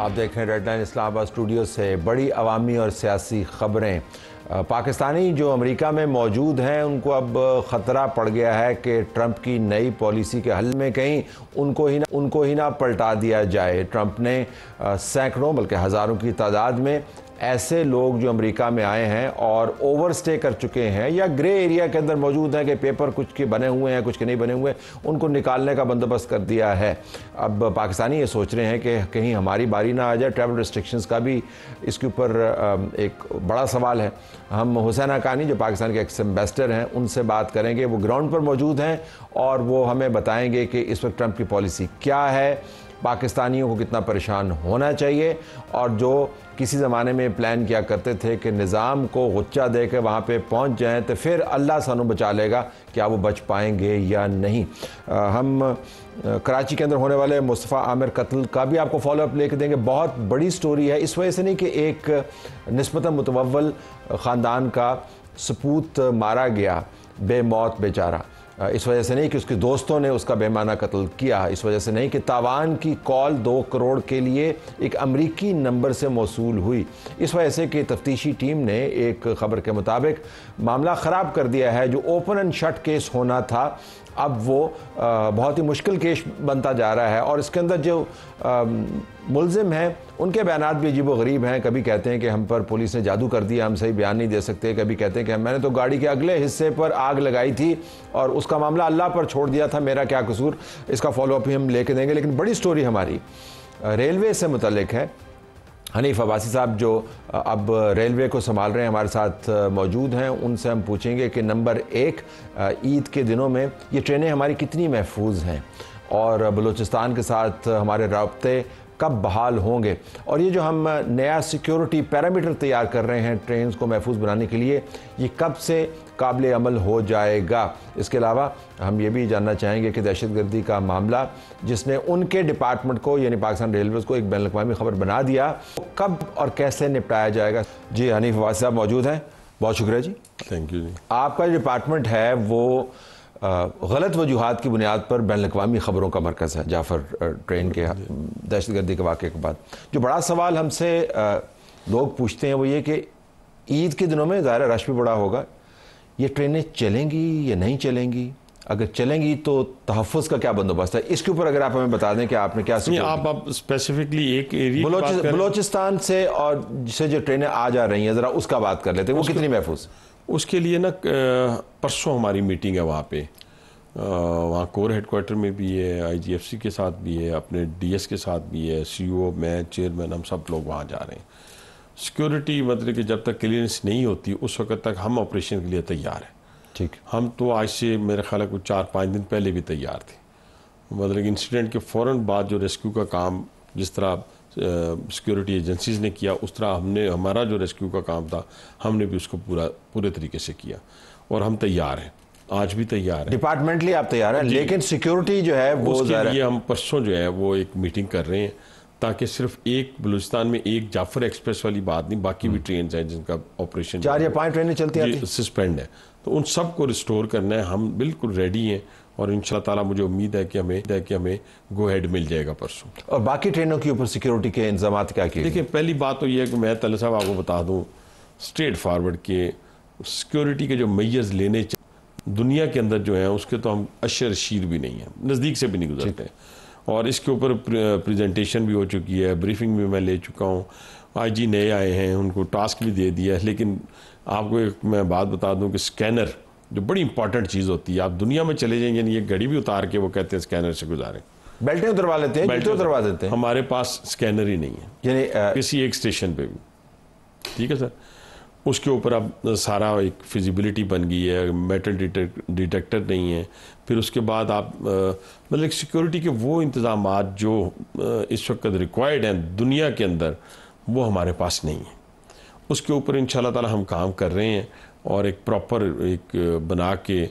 आप देख रहे हैं रेड लाइन इस्लामाबाद स्टूडियो से बड़ी अवामी और सियासी खबरें। पाकिस्तानी जो अमेरिका में मौजूद हैं उनको अब ख़तरा पड़ गया है कि ट्रंप की नई पॉलिसी के हल में कहीं उनको ही ना पलटा दिया जाए। ट्रंप ने सैकड़ों बल्कि हज़ारों की तादाद में ऐसे लोग जो अमेरिका में आए हैं और ओवरस्टे कर चुके हैं या ग्रे एरिया के अंदर मौजूद हैं कि पेपर कुछ के बने हुए हैं कुछ के नहीं बने हुए, उनको निकालने का बंदोबस्त कर दिया है। अब पाकिस्तानी ये सोच रहे हैं कि कहीं हमारी बारी ना आ जाए। ट्रैवल रिस्ट्रिक्शंस का भी इसके ऊपर एक बड़ा सवाल है। हम हुसैन हक्कानी जो पाकिस्तान के एक्स एम्बेसडर हैं उनसे बात करेंगे, वो ग्राउंड पर मौजूद हैं और वो हमें बताएंगे कि इस वक्त ट्रंप की पॉलिसी क्या है, पाकिस्तानियों को कितना परेशान होना चाहिए, और जो किसी ज़माने में प्लान किया करते थे कि निज़ाम को गुच्चा दे के वहाँ पर पहुँच जाएँ तो फिर अल्लाह सानू बचा लेगा, क्या वो बच पाएंगे या नहीं। हम कराची के अंदर होने वाले मुस्तफ़ा आमिर कत्ल का भी आपको फॉलोअप लेके देंगे। बहुत बड़ी स्टोरी है, इस वजह से नहीं कि एक निस्बतन मुतवव्वल ख़ानदान का सपूत मारा गया बेमौत बेचारा, इस वजह से नहीं कि उसके दोस्तों ने उसका बेमाना कत्ल किया, इस वजह से नहीं कि तावान की कॉल 2 करोड़ के लिए एक अमरीकी नंबर से मौसूल हुई, इस वजह से कि तफ्तीशी टीम ने एक ख़बर के मुताबिक मामला ख़राब कर दिया है। जो ओपन एंड शट केस होना था अब वो बहुत ही मुश्किल केस बनता जा रहा है, और इसके अंदर जो मुल्ज़िम हैं उनके बयानात भी अजीब व गरीब हैं। कभी कहते हैं कि हम पर पुलिस ने जादू कर दिया, हम सही बयान नहीं दे सकते। कभी कहते हैं कि मैंने तो गाड़ी के अगले हिस्से पर आग लगाई थी और उसका मामला अल्लाह पर छोड़ दिया था, मेरा क्या कसूर। इसका फॉलोअप भी हम लेके देंगे। लेकिन बड़ी स्टोरी हमारी रेलवे से मुतल्लिक है। हनीफ अब्बासी साहब जो अब रेलवे को संभाल रहे हैं हमारे साथ मौजूद हैं, उनसे हम पूछेंगे कि नंबर 1, ईद के दिनों में ये ट्रेनें हमारी कितनी महफूज हैं और बलूचिस्तान के साथ हमारे राब्ते कब बहाल होंगे, और ये जो हम नया सिक्योरिटी पैरामीटर तैयार कर रहे हैं ट्रेन को महफूज बनाने के लिए, ये कब से काबिल अमल हो जाएगा। इसके अलावा हम ये भी जानना चाहेंगे कि दहशतगर्दी का मामला जिसने उनके डिपार्टमेंट को यानी पाकिस्तान रेलवेज़ को एक बैनुल-अक़वामी खबर बना दिया, कब और कैसे निपटाया जाएगा। जी हनीफ अब्बासी साहब मौजूद हैं, बहुत शुक्रिया जी। थैंक यू जी। आपका जो डिपार्टमेंट है वो गलत वजूहात की बुनियाद पर बैनुल-अक़वामी ख़बरों का मरकज़ है। जाफ़र ट्रेन के दहशतगर्दी के वाक़े के बाद जो बड़ा सवाल हमसे लोग पूछते हैं वो ये कि ईद के दिनों में ज़ाहिर रश भी बड़ा होगा, ये ट्रेनें चलेंगी या नहीं चलेंगी, अगर चलेंगी तो तहफ़्फ़ुज़ का क्या बंदोबस्त है, इसके ऊपर अगर आप हमें बता दें कि आपने क्या आप स्पेसिफिकली एक एरिया बलोचिस्तान से और जिसे जो ट्रेनें आ जा रही हैं ज़रा उसका बात कर लेते हैं, वो कितनी महफूज। उसके लिए ना परसों हमारी मीटिंग है वहाँ पे, वहाँ कोर हेडक्वार्टर में भी है, IGFC के साथ भी है, अपने DS के साथ भी है, CO, मैं, चेयरमैन, हम सब लोग वहाँ जा रहे हैं। सिक्योरिटी मतलब कि जब तक क्लियरेंस नहीं होती उस वक्त तक हम ऑपरेशन के लिए तैयार हैं। ठीक, हम तो आज से मेरे ख्याल है कुछ 4-5 दिन पहले भी तैयार थे। मतलब इंसिडेंट के फ़ौरन बाद जो रेस्क्यू का काम जिस तरह सिक्योरिटी एजेंसीज़ ने किया उस तरह हमारा जो रेस्क्यू का काम था हमने भी उसको पूरे तरीके से किया, और हम तैयार हैं, आज भी तैयार हैं। डिपार्टमेंटली आप तैयार हैं, लेकिन सिक्योरिटी जो है वो उसके लिए हम परसों जो है वो एक मीटिंग कर रहे हैं ताकि सिर्फ एक बलूचिस्तान में एक जाफर एक्सप्रेस वाली बात नहीं, बाकी भी ट्रेन हैं जिनका ऑपरेशन 4 या 5 ट्रेनें चलती हैं सस्पेंड है, तो उन सब को रिस्टोर करना है। हम बिल्कुल रेडी हैं और इंशाल्लाह ताला मुझे उम्मीद है कि हमें गो हेड मिल जाएगा परसों। और बाकी ट्रेनों के ऊपर सिक्योरिटी के इंतजाम क्या किए? देखिए पहली बात तो ये है कि मैं तले साहब आपको बता दूँ स्ट्रेट फारवर्ड के सिक्योरिटी के जो मेजर्स लेने दुनिया के अंदर जो हैं उसके तो हम अशर शीर भी नहीं है, नज़दीक से भी नहीं गुजरते, और इसके ऊपर प्रेजेंटेशन भी हो चुकी है, ब्रीफिंग भी मैं ले चुका हूँ। IG नए आए हैं, उनको टास्क भी दे दिया है। लेकिन आपको एक मैं बात बता दूं कि स्कैनर जो बड़ी इंपॉर्टेंट चीज़ होती है, आप दुनिया में चले जाएंगे यानी ये घड़ी भी उतार के वो कहते हैं स्कैनर से गुजारें, बेल्टें उतरवा लेते हैं, बेल्टें उतरवा देते हैं। हमारे पास स्कैनर ही नहीं है यानी किसी एक स्टेशन पे भी। ठीक है सर, उसके ऊपर अब सारा एक फिजिबिलिटी बन गई है, मेटल डिटेक्टर नहीं है। फिर उसके बाद आप मतलब सिक्योरिटी के वो इंतज़ाम जो इस वक्त रिक्वायर्ड हैं दुनिया के अंदर वो हमारे पास नहीं है। उसके ऊपर इंशाल्लाह ताला हम काम कर रहे हैं और एक प्रॉपर एक बना के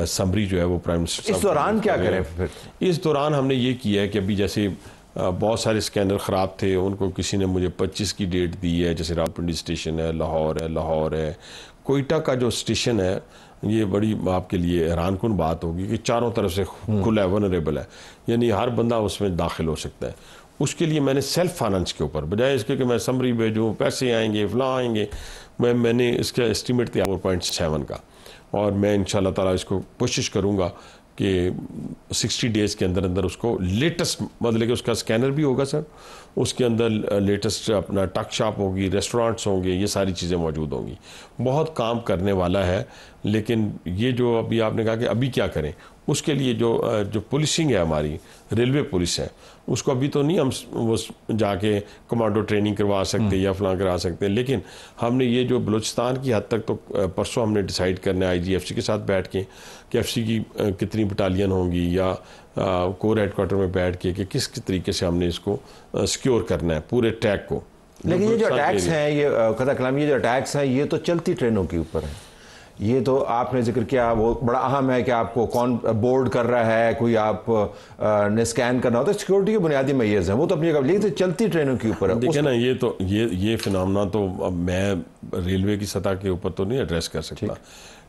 समरी जो है वो प्राइम मिनिस्टर इस दौरान क्या करें फिर? इस दौरान हमने ये किया है कि अभी जैसे बहुत सारे स्कैनर ख़राब थे, उनको किसी ने मुझे 25 की डेट दी है, जैसे रावलपिंडी स्टेशन है, लाहौर है, कोयटा का जो स्टेशन है, ये बड़ी आपके लिए हैरानकुन बात होगी कि चारों तरफ से खुला है, वनरेबल है, यानी हर बंदा उसमें दाखिल हो सकता है। उसके लिए मैंने सेल्फ फाइनेंस के ऊपर, बजाय इसके कि मैं समरी भेजूँ, पैसे आएंगे, फलां आएंगे, मैंने इसका एस्टीमेट दिया 4.7 का, और मैं इंशाल्लाह ताला इसको कोशिश करूँगा कि 60 डेज़ के अंदर अंदर उसको लेटेस्ट, मतलब कि उसका स्कैनर भी होगा सर, उसके अंदर लेटेस्ट अपना टक शॉप होगी, रेस्टोरेंट्स होंगे, ये सारी चीज़ें मौजूद होंगी। बहुत काम करने वाला है। लेकिन ये जो अभी आपने कहा कि अभी क्या करें, उसके लिए जो पुलिसिंग है हमारी, रेलवे पुलिस है, उसको अभी तो नहीं हम वो जाके कमांडो ट्रेनिंग करवा सकते या फलां करा सकते, लेकिन हमने ये जो बलूचिस्तान की हद तक तो परसों हमने डिसाइड करना है IGFC के साथ बैठ के कि FC की कितनी बटालियन होंगी, या कोर हेडक्वार्टर में बैठ के कि किस तरीके से हमने इसको सिक्योर करना है पूरे ट्रैक को। लेकिन ये जो अटैक्स हैं, ये खता कलाम, ये जो अटैक्स हैं, ये तो चलती ट्रेनों के ऊपर है। ये तो आपने जिक्र किया, वो बड़ा अहम है कि आपको कौन बोर्ड कर रहा है, कोई आप ने स्कैन करना होता है, सिक्योरिटी के बुनियादी मैयर्स हैं, वो तो अपनी जगह, लेकिन तो चलती ट्रेनों के ऊपर है। देखिए ना, ये तो ये फिनोमेना तो अब मैं रेलवे की सतह के ऊपर तो नहीं एड्रेस कर सकता,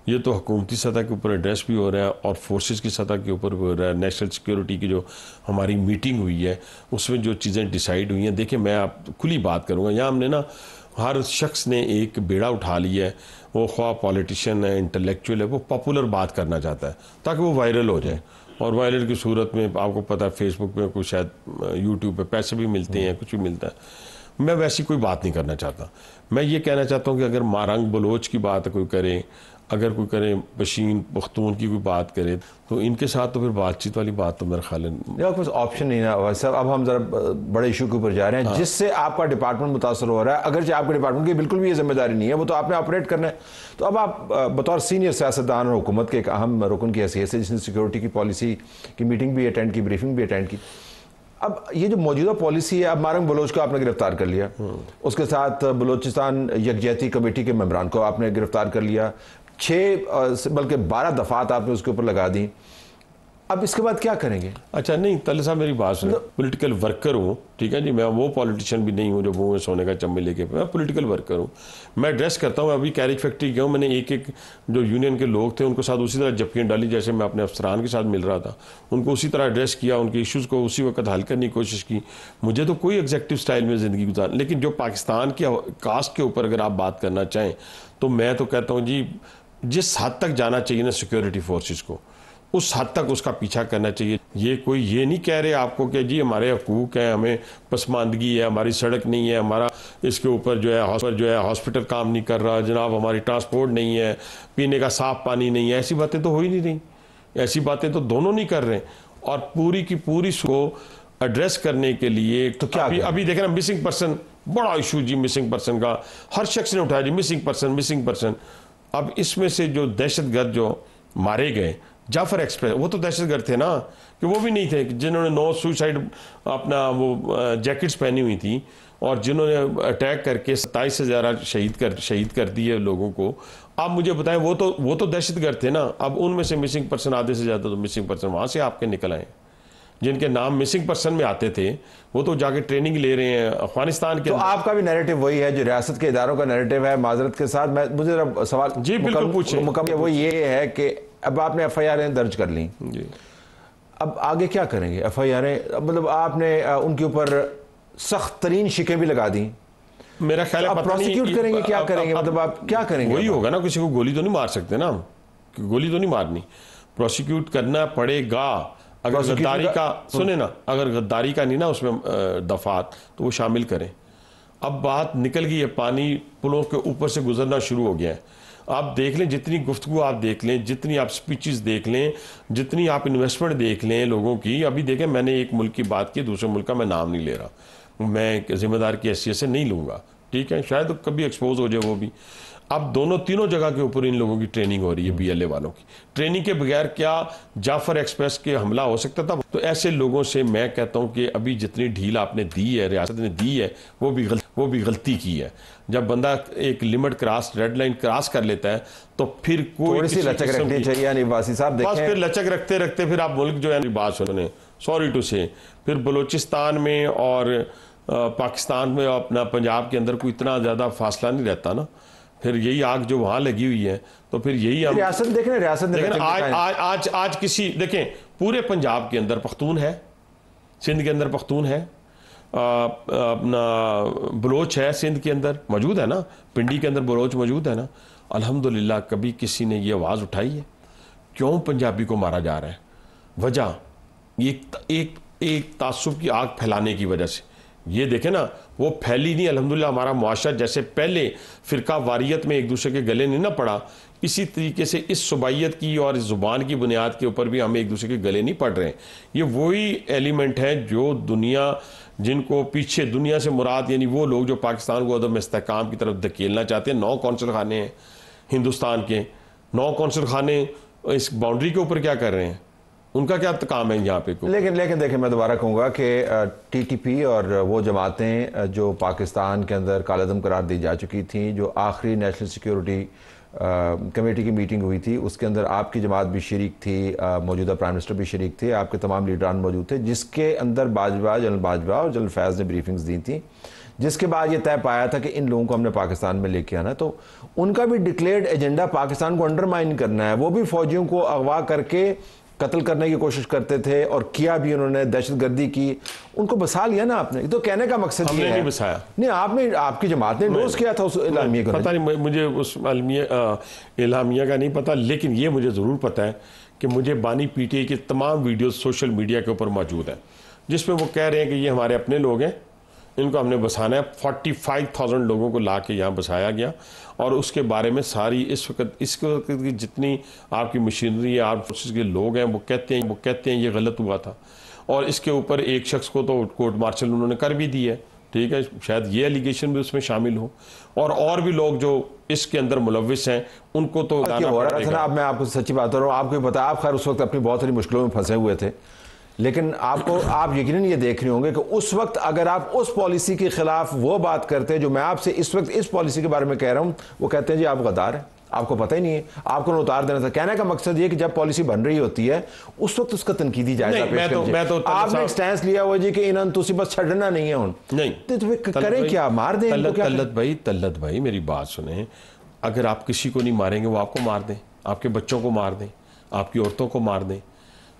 ये तो हुकूमती सतह के ऊपर एड्रेस भी हो रहा है और फोर्सेस की सतह के ऊपर भी हो रहा है। नेशनल सिक्योरिटी की जो हमारी मीटिंग हुई है उसमें जो चीज़ें डिसाइड हुई हैं, देखिए मैं आप खुली बात करूँगा, यहाँ हमने ना हर शख्स ने एक बेड़ा उठा लिया है, वो ख्वाह पॉलिटिशियन है, इंटेलेक्चुअल है, वो पॉपुलर बात करना चाहता है ताकि वो वायरल हो जाए, और वायरल की सूरत में आपको पता है फेसबुक पे कुछ, शायद यूट्यूब पे पैसे भी मिलते हैं, कुछ भी मिलता है। मैं वैसी कोई बात नहीं करना चाहता। मैं ये कहना चाहता हूँ कि अगर मारंग बलोच की बात कोई करे, अगर कोई करे पशीन पख्तून की कोई बात करे, तो इनके साथ तो फिर बातचीत वाली बात तो मेरा ख्याल है कुछ ऑप्शन नहीं ना सर। अब हम जरा बड़े इशू के ऊपर जा रहे हैं, जिससे आपका डिपार्टमेंट मुतासर हो रहा है, अगर आपके डिपार्टमेंट की बिल्कुल भी ये जिम्मेदारी नहीं है, वो तो आपने ऑपरेट करना है। तो अब आप बतौर सीनियर सियासतदान और हुकूमत के एक अहम रुकन की हैसियत से, जिसने सिक्योरिटी की पॉलिसी की मीटिंग भी अटेंड की, ब्रीफिंग भी अटेंड की, अब ये जो मौजूदा पॉलिसी है, अब मारंग बलोच को आपने गिरफ्तार कर लिया, उसके साथ बलोचिस्तान यकजहती कमेटी के मेंबरान को आपने गिरफ्तार कर लिया, 6 बल्कि 12 दफात आपने उसके ऊपर लगा दी। अब इसके बाद क्या करेंगे? अच्छा नहीं, तले साहब मेरी बात सुनो, पॉलिटिकल वर्कर हूँ, ठीक है जी, मैं वो पॉलिटिशियन भी नहीं हूँ जो मुंह में सोने का चम्मे लेके, मैं पॉलिटिकल वर्कर हूँ, मैं एड्रेस करता हूँ। अभी कैरेज फैक्ट्री गया हूँ, मैंने एक जो यूनियन के लोग थे उनको साथ उसी तरह जप्पियाँ डाली जैसे मैं अपने अफसरान के साथ मिल रहा था, उनको उसी तरह एड्रेस किया, उनके इशूज़ को उसी वक्त हल करने की कोशिश की। मुझे तो कोई एग्जेक्टिव स्टाइल में ज़िंदगी गुजार, लेकिन जो पाकिस्तान की कास्ट के ऊपर अगर आप बात करना चाहें तो मैं तो कहता हूँ जी, जिस हद तक जाना चाहिए ना सिक्योरिटी फोर्सेस को, उस हद तक उसका पीछा करना चाहिए। ये कोई ये नहीं कह रहे आपको कि जी हमारे हकूक़ हैं, हमें पसमानदगी है, हमारी सड़क नहीं है, हमारा इसके ऊपर जो है हॉस्पिटल काम नहीं कर रहा, जनाब हमारी ट्रांसपोर्ट नहीं है, पीने का साफ पानी नहीं है। ऐसी बातें तो हो ही नहीं रही, ऐसी बातें तो दोनों नहीं कर रहे। और पूरी की पूरी को एड्रेस करने के लिए तो क्या अभी देखें ना, मिसिंग पर्सन बड़ा इशू जी, मिसिंग पर्सन का हर शख्स ने उठाया जी, मिसिंग पर्सन। अब इसमें से जो दहशतगर्द जो मारे गए, जाफर एक्सप्रेस, वो तो दहशतगर्द थे ना, कि वो भी नहीं थे जिन्होंने नो सुसाइड अपना वो जैकेट्स पहनी हुई थी, और जिन्होंने अटैक करके 27 से ज़्यादा शहीद कर दिए लोगों को। आप मुझे बताएं, वो तो दहशतगर्द थे ना। अब उनमें से मिसिंग पर्सन आधे से ज़्यादा तो मिसिंग पर्सन वहाँ से आपके निकल आए, जिनके नाम मिसिंग पर्सन में आते थे, वो तो जाके ट्रेनिंग ले रहे हैं अफगानिस्तान के। तो आपका भी नैरेटिव वही है जो रियासत के इदारों का नैरेटिव है। माजरत के साथ मुझे सवाल जी बिल्कुल पूछे, वो ये है कि अब आपने FIR दर्ज कर ली, अब आगे क्या करेंगे? FIR मतलब आपने उनके ऊपर सख्त तरीन शिकें भी लगा दी, मेरा ख्याल है प्रोसिक्यूट करेंगे, क्या करेंगे? मतलब आप क्या करेंगे? वही होगा ना, किसी को गोली तो नहीं मार सकते ना, गोली तो नहीं मारनी, प्रोसिक्यूट करना पड़ेगा। अगर गद्दारी का सुने ना, अगर गद्दारी का नहीं ना उसमें दफात, तो वो शामिल करें। अब बात निकल गई है, पानी पुलों के ऊपर से गुजरना शुरू हो गया है। आप देख लें, जितनी गुफ्तगू आप देख लें, जितनी आप स्पीचेस देख लें, जितनी आप इन्वेस्टमेंट देख लें लोगों की। अभी देखें, मैंने एक मुल्क की बात की, दूसरे मुल्क का मैं नाम नहीं ले रहा, मैं जिम्मेदार की हैसियत से नहीं लूँगा, ठीक है, शायद तो कभी एक्सपोज हो जाए वो भी। अब तीनों जगह के ऊपर इन लोगों की ट्रेनिंग हो रही है, BLA वालों की ट्रेनिंग के बगैर क्या जाफर एक्सप्रेस के हमला हो सकता था? तो ऐसे लोगों से मैं कहता हूं कि अभी जितनी ढील आपने दी है, रियासत ने दी है, वो भी गलती की है। जब बंदा एक limit cross, red line cross कर लेता है, तो फिर कोई सी लचक रखनी चाहिए निवासी साहब। बस फिर लचक रखते फिर आप मुल्क जो है, बात सुने, सॉरी टू से, फिर बलूचिस्तान में और पाकिस्तान में अपना पंजाब के अंदर कोई इतना ज़्यादा फासला नहीं रहता ना। फिर यही आग जो वहां लगी हुई है, तो फिर यही हम रियासत देखें आज किसी देखें, पूरे पंजाब के अंदर पख्तून है, सिंध के अंदर पख्तून है, अपना बलोच है सिंध के अंदर मौजूद है ना, पिंडी के अंदर बलोच मौजूद है ना। अल्हम्दुलिल्लाह कभी किसी ने ये आवाज़ उठाई है क्यों पंजाबी को मारा जा रहा है? वजह एक तासुब की आग फैलाने की वजह से। ये देखें ना, वो फैली नहीं। अल्हम्दुलिल्लाह हमारा मुआशरा जैसे पहले फ़िरका वारियत में एक दूसरे के गले नहीं ना पड़ा, इसी तरीके से इस सुबाइयत की और इस ज़ुबान की बुनियाद के ऊपर भी हम एक दूसरे के गले नहीं पड़ रहे हैं। ये वही एलिमेंट है जो दुनिया, जिनको पीछे दुनिया से मुराद यानी वो लोग जो पाकिस्तान को अदम इस्तेहकाम की तरफ धकेलना चाहते हैं। 9 कौंसल खाने हैं हिंदुस्तान के, 9 कौंसल खाने इस बाउंड्री के ऊपर क्या कर रहे हैं? उनका क्या काम है यहाँ पे? लेकिन देखिए, मैं दोबारा कहूँगा कि टीटीपी और वो जमातें जो पाकिस्तान के अंदर कालेदम करार दी जा चुकी थी, जो आखिरी नेशनल सिक्योरिटी कमेटी की मीटिंग हुई थी उसके अंदर आपकी जमात भी शरीक थी, मौजूदा प्राइम मिनिस्टर भी शरीक थे, आपके तमाम लीडरान मौजूद थे, जिसके अंदर बाजवा, जनरल बाजवा और जनरल फैज़ ने ब्रीफिंग्स दी थी, जिसके बाद ये तय पाया था कि इन लोगों को हमने पाकिस्तान में लेके आना। तो उनका भी डिक्लेयर्ड एजेंडा पाकिस्तान को अंडरमाइन करना है। वो भी फौजियों को अगवा करके कत्ल करने की कोशिश करते थे और किया भी उन्होंने, दहशतगर्दी की। उनको बसा लिया ना आपने। ये तो कहने का मकसद ये है। नहीं बसाया। नहीं, आपने, आपकी जमात ने इंडोर्स किया था उस इलामिया को। पता नहीं मुझे उस इलामिया का नहीं पता, लेकिन ये मुझे ज़रूर पता है कि मुझे बानी पीटीआई के तमाम वीडियो सोशल मीडिया के ऊपर मौजूद है जिसमें वो कह रहे हैं कि ये हमारे अपने लोग हैं, इनको हमने बसाना है। 45,000 लोगों को ला के यहाँ बसाया गया और उसके बारे में सारी इस वक्त की जितनी आपकी मशीनरी है, आर्म फोर्सेस के लोग हैं, वो कहते हैं ये गलत हुआ था। और इसके ऊपर एक शख्स को तो कोर्ट मार्शल उन्होंने कर भी दी है, ठीक है, शायद ये एलिगेशन भी उसमें शामिल हो। और भी लोग जो इसके अंदर मुलविस हैं उनको तो हो रहा था ना। अब मैं आपको सच्ची बात कर रहा हूँ, आपको पता, आप खैर उस वक्त अपनी बहुत सारी मुश्किलों में फंसे हुए थे, लेकिन आप यकीनन ये देख रहे होंगे कि उस वक्त अगर आप उस पॉलिसी के खिलाफ वो बात करते जो मैं आपसे इस वक्त इस पॉलिसी के बारे में कह रहा हूं, वो कहते हैं जी आप गद्दार हैं, आपको पता ही नहीं है, आपको उतार देना था। कहने का मकसद ये कि जब पॉलिसी बन रही होती है उस वक्त उसका तनकीदी जायजा पेश कीजिए। आपने एक स्टैंस लिया हुआ जी कि इन्होंने तुसी बस छड़ना नहीं है हुन, नहीं तो करें क्या, मार दें इनको? तल्लत भाई मेरी बात सुने, अगर आप किसी को नहीं मारेंगे वो आपको मार दें, आपके बच्चों को मार दें, आपकी औरतों को मार दें।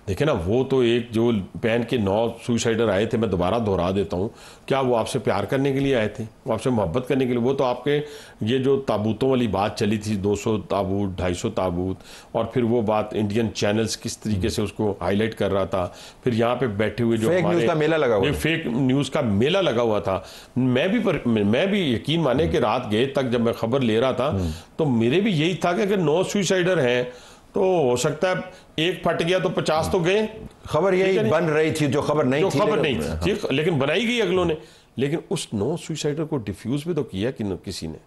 देखे ना, वो तो एक जो पैन के 9 सुसाइडर आए थे, मैं दोबारा दोहरा देता हूँ, क्या वो आपसे प्यार करने के लिए आए थे? वो आपसे मोहब्बत करने के लिए? वो तो आपके ये जो ताबूतों वाली बात चली थी, 200 ताबूत 250 ताबूत, और फिर वो बात इंडियन चैनल्स किस तरीके से उसको हाईलाइट कर रहा था, फिर यहाँ पे बैठे हुए जो फेक न्यूज़ का मेला लगा हुआ, फेक न्यूज़ का मेला लगा हुआ था। मैं भी यकीन माने कि रात गए तक जब मैं खबर ले रहा था तो मेरे भी यही था कि अगर 9 सुसाइडर हैं तो हो सकता है एक फट गया तो 50 तो गए। खबर यही बन रही थी, जो खबर नहीं थी, ठीक, लेकिन बनाई गई अगलों ने। लेकिन उस 9 सुसाइडर को डिफ्यूज भी तो किया किसी ने।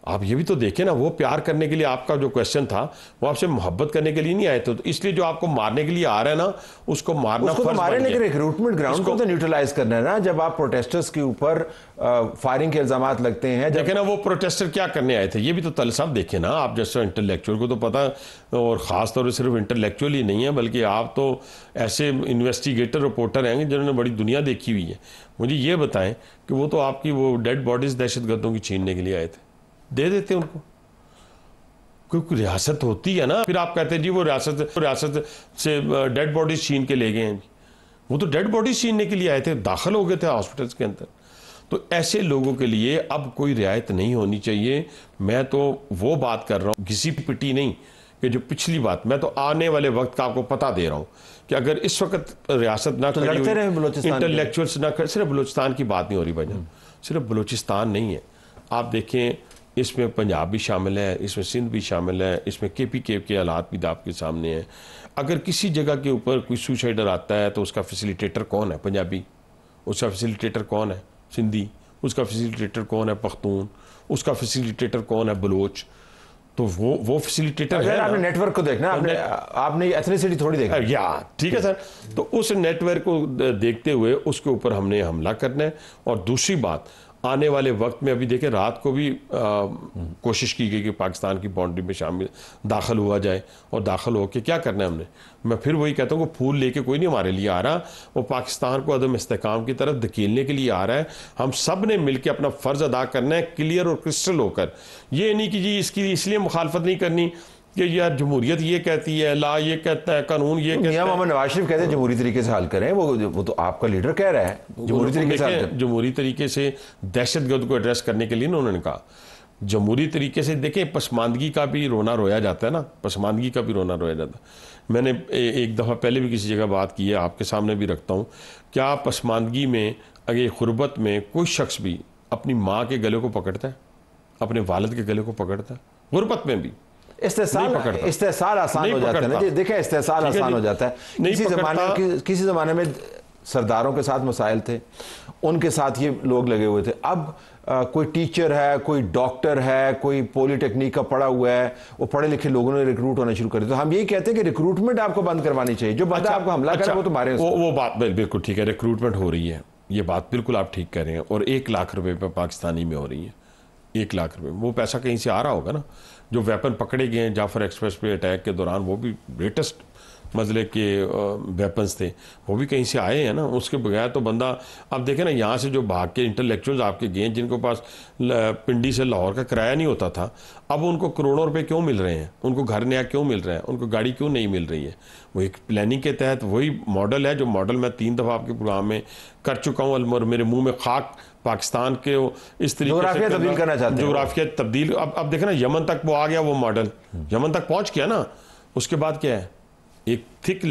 आप ये भी तो देखें ना, वो प्यार करने के लिए, आपका जो क्वेश्चन था वो आपसे मोहब्बत करने के लिए नहीं आए थे, तो इसलिए जो आपको मारने के लिए आ रहा है ना, उसको मारना फर्ज बन गया। रिक्रूटमेंट ग्राउंड को तो न्यूट्रलाइज करना है ना। जब आप प्रोटेस्टर्स के ऊपर फायरिंग के इल्जामात लगते हैं, देखें ना वो प्रोटेस्टर क्या करने आए थे, ये भी तो तल साहब देखे ना। आप जैसे इंटेलेक्चुअल को तो पता, और ख़ास तौर पर सिर्फ इंटेलेक्चुअल ही नहीं है बल्कि आप तो ऐसे इन्वेस्टिगेटर रिपोर्टर हैं जिन्होंने बड़ी दुनिया देखी हुई है। मुझे ये बताएं कि वो तो आपकी वो डेड बॉडीज दहशतगर्दों की छीनने के लिए आए थे, दे देते उनको, क्योंकि रियासत होती है ना। फिर आप कहते हैं जी वो रियासत से डेड बॉडीज छीन के ले गए हैं। वो तो डेड बॉडीज छीनने के लिए आए थे, दाखिल हो गए थे हॉस्पिटल्स के अंदर। तो ऐसे लोगों के लिए अब कोई रियायत नहीं होनी चाहिए। मैं तो वो बात कर रहा हूँ, घिसी पिटी नहीं, कि जो पिछली बात, मैं तो आने वाले वक्त का आपको पता दे रहा हूँ कि अगर इस वक्त रियासत ना खड़ी हुई, इंटेलेक्चुअल्स ना कर, सिर्फ बलूचिस्तान की बात नहीं हो रही भाई, सिर्फ बलूचिस्तान नहीं है। आप देखें, इसमें पंजाब भी शामिल है, इसमें सिंध भी शामिल है, इसमें KPK के हालात भी आपके सामने हैं। अगर किसी जगह के ऊपर कोई सुसाइडर आता है तो उसका फैसिलिटेटर कौन है? पंजाबी। उसका फैसिलिटेटर कौन है? सिंधी। उसका फैसिलिटेटर कौन है? पख्तून। उसका फैसिलिटेटर कौन है? बलोच। तो वो फैसिलिटेटर है। आपने नेटवर्क को देखना, आपने एथनिसिटी थोड़ी देखना, या ठीक है सर। तो उस नेटवर्क को देखते हुए उसके ऊपर हमने हमला करना है। और दूसरी बात, आने वाले वक्त में अभी देखें, रात को भी कोशिश की गई कि पाकिस्तान की बाउंड्री में दाखिल हुआ जाए, और दाखिल होकर क्या करना है हमने? मैं फिर वही कहता हूँ कि फूल लेके कोई नहीं हमारे लिए आ रहा, वो पाकिस्तान को अदम इस्तेहकाम की तरफ धकेलने के लिए आ रहा है। हम सब ने मिलकर अपना फ़र्ज़ अदा करना है, क्लियर और क्रिस्टल होकर। ये नहीं कि जी इसकी इसलिए मुखालफत नहीं करनी कि यार जमहूरियत ये कहती है, ला ये कहता है, कानून ये कहता है। मियां मोहम्मद नवाज शरीफ कहते हैं जमहूरी तरीके से हल करें, वो तो आपका लीडर कह रहा है जमहूरी तरीके से। जमहूरी तरीके से दहशतगर्द को एड्रेस करने के लिए उन्होंने कहा जमहूरी तरीके से। देखें, पसमानदगी का भी रोना रोया जाता है ना, पसमानदगी का भी रोना रोया जाता है। मैंने एक दफ़ा पहले भी किसी जगह बात की है, आपके सामने भी रखता हूँ। क्या पसमानदगी में, अगर गुर्बत में कोई शख्स भी अपनी माँ के गले को पकड़ता है, अपने वालिद के गले को पकड़ता है? गुर्बत में भी इस्तेसाल आसान हो जाता है ना। देखें, इस्तेसाल आसान हो जाता है। किसी ज़माने में सरदारों के साथ मसाइल थे, उनके साथ ये लोग लगे हुए थे। अब कोई टीचर है, कोई डॉक्टर है, कोई पॉलिटेक्निक का पढ़ा हुआ है, वो पढ़े लिखे लोगों ने रिक्रूट होना शुरू कर दिया। तो हम यही कहते हैं कि रिक्रूटमेंट आपको बंद करवानी चाहिए। जो बंदा आपको हमला करे वो तो मारे। वो बात बिल्कुल ठीक है, रिक्रूटमेंट हो रही है, ये बात बिल्कुल आप ठीक कह रहे हैं। और 1 लाख रुपए पे पाकिस्तानी में हो रही है, 1 लाख रुपए। वो पैसा कहीं से आ रहा होगा ना। जो वेपन पकड़े गए हैं जाफर एक्सप्रेस पे अटैक के दौरान, वो भी लेटेस्ट मसले के वेपन्स थे, वो भी कहीं से आए हैं ना। उसके बगैर तो बंदा, अब देखें ना, यहाँ से जो भाग के इंटेलेक्चुअल्स आपके गए, जिनके पास पिंडी से लाहौर का किराया नहीं होता था, अब उनको करोड़ों रुपए क्यों मिल रहे हैं? उनको घर नया क्यों मिल रहा है? उनको गाड़ी क्यों नहीं मिल रही है? वो एक प्लानिंग के तहत वही मॉडल है जो मॉडल मैं 3 दफ़ा आपके प्रोग्राम में कर चुका हूँ। और मेरे मुँह में खाक पाकिस्तान के इस तरीके से तब्दील करना चाहते हैं, जोग्राफिया तब्दील। अब देखें ना, यमन तक वो आ गया, वो मॉडल यमन तक पहुँच गया ना। उसके बाद क्या है? एक थिक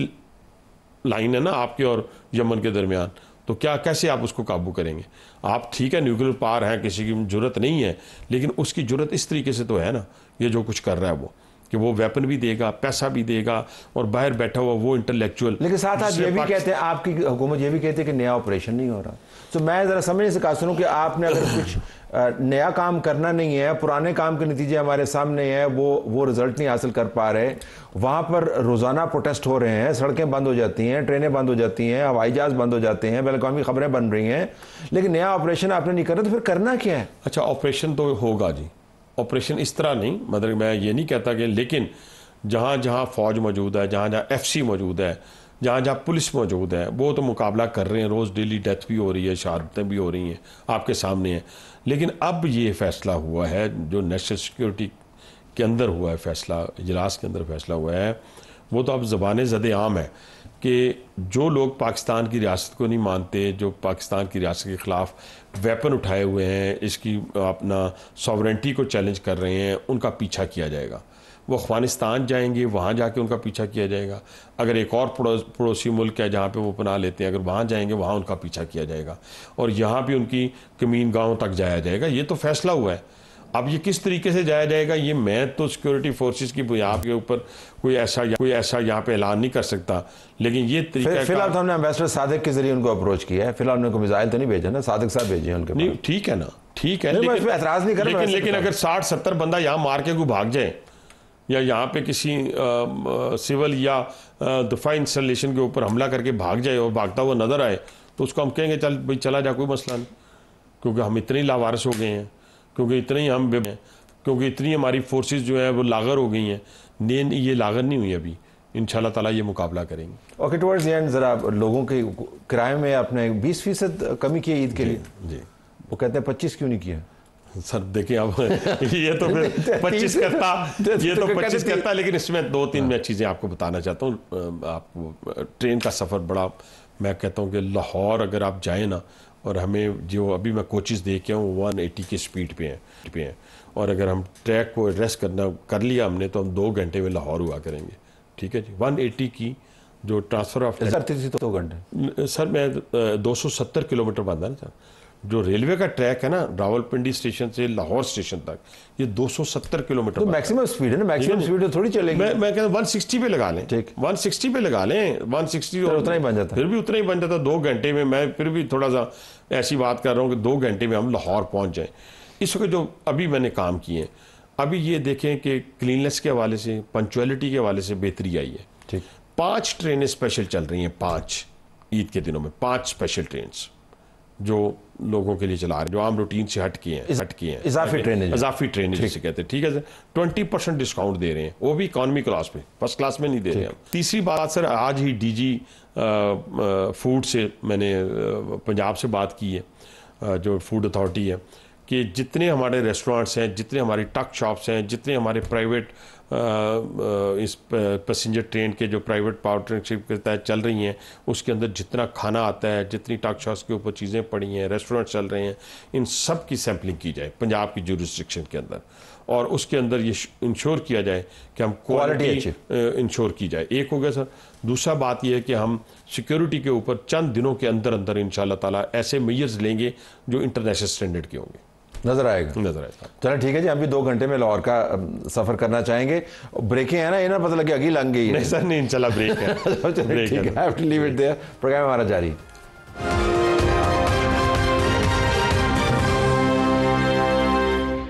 लाइन है ना आपके और यमन के दरमियान। तो क्या, कैसे आप उसको काबू करेंगे? आप ठीक है न्यूक्लियर पावर है, किसी की जरूरत नहीं है, लेकिन उसकी जरूरत इस तरीके से तो है ना, ये जो कुछ कर रहा है वो, कि वो वेपन भी देगा, पैसा भी देगा, और बाहर बैठा हुआ वो इंटेलेक्चुअल। लेकिन साथ आप ये भी कहते हैं, आपकी हुकूमत ये भी कहती है कि नया ऑपरेशन नहीं हो रहा। तो मैं ज़रा समझने से कहा सुनूं कि आपने अगर कुछ नया काम करना नहीं है, पुराने काम के नतीजे हमारे सामने हैं, वो रिजल्ट नहीं हासिल कर पा रहे, वहाँ पर रोज़ाना प्रोटेस्ट हो रहे हैं, सड़कें बंद हो जाती हैं, ट्रेनें बंद हो जाती हैं, हवाई जहाज़ बंद हो जाते हैं, बैन-अवी खबरें बन रही हैं, लेकिन नया ऑपरेशन आपने नहीं कर रहे, तो फिर करना क्या है? अच्छा, ऑपरेशन तो होगा जी, ऑपरेशन इस तरह नहीं, मतलब मैं ये नहीं कहता कि, लेकिन जहाँ जहाँ फ़ौज मौजूद है, जहाँ जहाँ FC मौजूद है, जहाँ जहाँ पुलिस मौजूद है, वो तो मुकाबला कर रहे हैं। रोज़ डेली डेथ भी हो रही है, शहादतें भी हो रही हैं, आपके सामने है। लेकिन अब ये फ़ैसला हुआ है, जो नेशनल सिक्योरिटी के अंदर हुआ है फ़ैसला, इजलास के अंदर फ़ैसला हुआ है, वो तो अब ज़बान ज़द आम है कि जो लोग पाकिस्तान की रियासत को नहीं मानते, जो पाकिस्तान की रियासत के ख़िलाफ़ वेपन उठाए हुए हैं, इसकी अपना सॉवरेंटी को चैलेंज कर रहे हैं, उनका पीछा किया जाएगा। वो अफ़गानिस्तान जाएंगे, वहाँ जाके उनका पीछा किया जाएगा। अगर एक और पड़ोसी मुल्क है जहाँ पे वो पनाह लेते हैं, अगर वहाँ जाएंगे, वहाँ उनका पीछा किया जाएगा, और यहाँ भी उनकी कमीन गाँव तक जाया जाएगा। ये तो फैसला हुआ है। अब ये किस तरीके से जाया जाएगा, ये मैं तो सिक्योरिटी फोर्सेस की बुनियाद के ऊपर कोई ऐसा यहाँ पे ऐलान नहीं कर सकता, लेकिन ये तरीका फिलहाल तो हमने एम्बेसडर सादिक के जरिए उनको अप्रोच किया है। फिलहाल उनको मिसाइल तो नहीं भेजा ना, सादिक साहब भेजे हैं उनके। नहीं, ठीक है ना, ठीक है, एतराज़ नहीं कर रहा, लेकिन अगर 60-70 बंदा यहाँ मार के कोई भाग जाए, या यहाँ पे किसी सिविल या दफाई इंस्टॉलेशन के ऊपर हमला करके भाग जाए और भागता हुआ नजर आए, तो उसको हम कहेंगे चल भाई चला जा, कोई मसला नहीं, क्योंकि हम इतने ही लावारिस हो गए हैं, क्योंकि इतने ही हम क्योंकि इतनी हमारी फोर्सेस जो है वो लागर हो गई हैं। ये लागर नहीं हुई अभी, इंशाल्लाह ताला ये मुकाबला करेंगे। ओके, टुवर्ड्स द एंड ज़रा लोगों के किराए में आपने 20% कमी की ईद के लिए जी। वो कहते हैं 25 क्यों नहीं किया? सर देखिए, अब ये तो फिर 25 करता, ये तो 25 करता, लेकिन इसमें 2-3 मैं चीज़ें आपको बताना चाहता हूँ। आपको ट्रेन का सफ़र बड़ा, मैं कहता हूँ कि लाहौर अगर आप जाएँ ना, और हमें जो अभी मैं कोचेस देख के हूँ 180 की स्पीड पे हैं, और अगर हम ट्रैक को एड्रेस कर लिया हमने, तो हम 2 घंटे में लाहौर हुआ करेंगे। ठीक है जी, 180 की जो ट्रांसफ़र ऑफ 2 घंटे सर, मैं 270 किलोमीटर बनता है ना सर। जो रेलवे का ट्रैक है ना, रावलपिंडी स्टेशन से लाहौर स्टेशन तक, ये 270 किलोमीटर। तो मैक्सिमम स्पीड है ना, मैक्सिमम स्पीड तो थोड़ी चलेगी। मैं कहता हूँ 160 पे लगा लें, ठीक, 160 पे लगा लें, 160 उतना ही बन जाता, फिर भी उतना ही बन जाता 2 घंटे में। मैं फिर भी थोड़ा सा ऐसी बात कर रहा हूँ कि 2 घंटे में हम लाहौर पहुँच जाएँ। इस वक्त जो अभी मैंने काम किए हैं, अभी ये देखें कि क्लीननेस के हवाले से, पंक्चुअलिटी के हवाले से बेहतरी आई है। ठीक, 5 ट्रेनें स्पेशल चल रही हैं, 5 ईद के दिनों में 5 स्पेशल ट्रेन जो लोगों के लिए चला रहे हैं, जो आम रूटीन से हट के हैं, इजाफी ट्रेनें जिसे कहते हैं। ठीक है सर, 20% डिस्काउंट दे रहे हैं, वो भी इकॉनमी क्लास में, फर्स्ट क्लास में नहीं दे रहे हैं। तीसरी बात सर, आज ही DG फूड से मैंने पंजाब से बात की है, जो फूड अथॉरिटी है, कि जितने हमारे रेस्टोरेंट्स हैं, जितने हमारे टक शॉप्स हैं, जितने हमारे प्राइवेट इस पैसेंजर ट्रेन के जो प्राइवेट पार्टनरशिप के तहत चल रही हैं उसके अंदर जितना खाना आता है, जितनी टॉक शॉस के ऊपर चीज़ें पड़ी हैं, रेस्टोरेंट चल रहे हैं, इन सब की सैम्पलिंग की जाए पंजाब की जुरिस्डिक्शन के अंदर, और उसके अंदर ये इंश्योर किया जाए कि हम क्वालिटी इंश्योर की जाए। एक हो गया सर। दूसरा बात यह है कि हम सिक्योरिटी के ऊपर चंद दिनों के अंदर अंदर इंशाल्लाह ताला ऐसे मेजर्स लेंगे जो इंटरनेशनल स्टैंडर्ड के होंगे। नजर आएगा। चलो ठीक है जी, हम भी 2 घंटे में लाहौर का सफर करना चाहेंगे। ब्रेकें है ना, इन्हें पता लगे अगली लंग गई है। नहीं सर, नहीं, इंशाल्लाह ब्रेक है। ठीक है, have to leave it there. Programme हमारा जारी।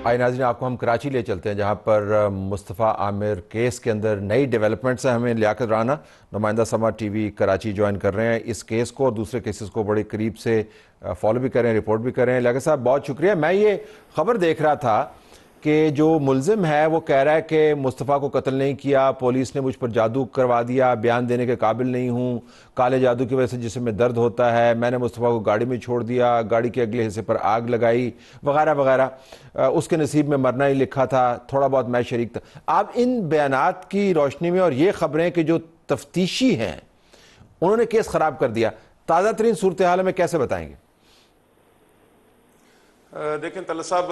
आइए नाज़रीन, आपको हम कराची ले चलते हैं जहां पर मुस्तफ़ा आमिर केस के अंदर नई डेवलपमेंट्स हैं। हमें लियाकत राना नुमाइंदा समा टीवी कराची ज्वाइन कर रहे हैं। इस केस को और दूसरे केसेस को बड़े करीब से फॉलो भी करें, रिपोर्ट भी करें। लियाकत साहब बहुत शुक्रिया। मैं ये खबर देख रहा था कि जो मुलजिम है वो कह रहा है कि मुस्तफ़ा को कत्ल नहीं किया, पुलिस ने मुझ पर जादू करवा दिया, बयान देने के काबिल नहीं हूँ, काले जादू की वजह से जिस्म में दर्द होता है, मैंने मुस्तफ़ा को गाड़ी में छोड़ दिया, गाड़ी के अगले हिस्से पर आग लगाई, वगैरह वगैरह। उसके नसीब में मरना ही लिखा था, थोड़ा बहुत मैं शरीक था। आप इन बयानात की रोशनी में और ये खबरें कि जो तफ्तीशी हैं उन्होंने केस ख़राब कर दिया, ताज़ा तरीन सूरत हाल में कैसे बताएंगे? देखें तलत साहब,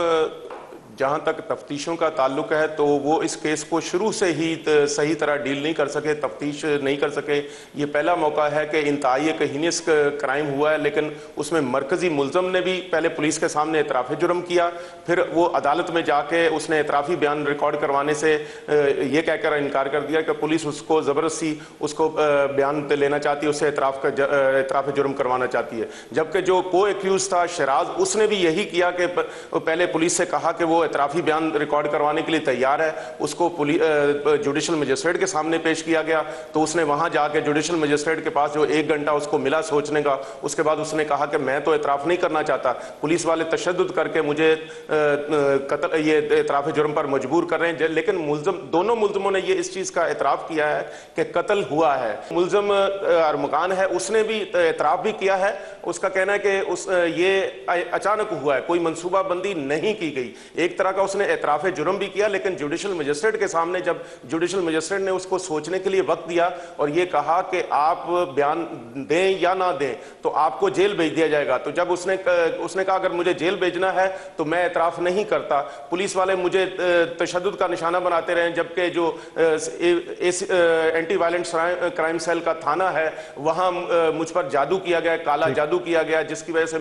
जहाँ तक तफ्तीशों का ताल्लुक है तो वो इस केस को शुरू से ही सही तरह डील नहीं कर सके, तफ्तीश नहीं कर सके। ये पहला मौका है कि इंतहाई एक हीनियस क्राइम हुआ है, लेकिन उसमें मरकजी मुलजम ने भी पहले पुलिस के सामने एतराफ़ जुर्म किया, फिर वो अदालत में जाके उसने एतराफ़ी बयान रिकॉर्ड करवाने से ये कहकर इनकार कर दिया कि पुलिस उसको ज़बरदस्ती उसको बयान लेना चाहती है, उससे एतराफ़ जुर्म करवाना चाहती है। जबकि जो को एक्यूज़ था शराज, उसने भी यही किया कि पहले पुलिस से कहा कि वो एतराफी बयान रिकॉर्ड करवाने के लिए तैयार है, उसको जुडिशल मजिस्ट्रेट के सामने पेश किया गया, तो उसने वहां जाके जुडिशल मजिस्ट्रेट के पास जो 1 घंटा उसको मिला सोचने का, उसके बाद उसने कहा कि मैं तो एतराफ़ नहीं करना चाहता, पुलिस वाले तशद्दुद करके मुझे कत्ल ये एतराफ़ जुर्म पर मजबूर कर रहे हैं। लेकिन दोनों मुलजमों ने ये इस चीज़ का एतराफ़ किया है कि कत्ल हुआ है। मुलजम अरमगान है, उसने भी एतराफ़ भी किया है, उसका कहना है कि ये अचानक हुआ है, कोई मनसूबाबंदी नहीं की गई। एक तरह का उसने एतराफ़ जुर्म भी किया, लेकिन जुडिशल मजिस्ट्रेट के सामने जब जुडिशल मजिस्ट्रेट ने उसको सोचने के लिए वक्त दिया और ये कहा कि आप बयान दें या ना दें तो आपको जेल भेज दिया जाएगा, तो जब उसने कहा अगर मुझे जेल भेजना है तो मैं एतराफ़ नहीं करता। पुलिस वाले मुझे तशद्दुद का निशाना बनाते रहे, जबकि जो एंटी वायलेंस क्राइम सेल का थाना है वहाँ मुझ पर जादू किया गया, काला जादू किया गया, जिसकी वजह से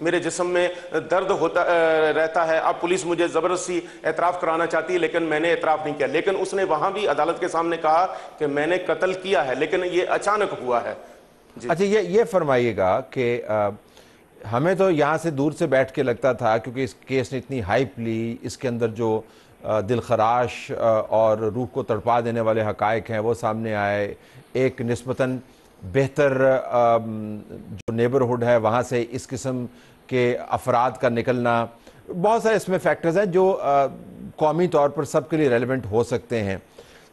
मेरे जिस्म में दर्द होता रहता है। अब पुलिस मुझे जबरदस्ती एतराफ़ कराना चाहती है, लेकिन मैंने एतराफ़ नहीं किया। लेकिन उसने वहां भी अदालत के सामने कहा कि मैंने कत्ल किया है, लेकिन ये अचानक हुआ है। अच्छा, ये फरमाइएगा कि हमें तो यहाँ से दूर से बैठ के लगता था, क्योंकि इस केस ने इतनी हाइप ली, इसके अंदर जो दिलखराश और रूह को तड़पा देने वाले हक़ाइक़ हैं वो सामने आए, एक निस्बतन बेहतर जो नेबरहुड है वहाँ से इस किस्म के अफराद का निकलना, बहुत सारे इसमें फैक्टर्स हैं जो कौमी तौर पर सबके लिए रेलेवेंट हो सकते हैं।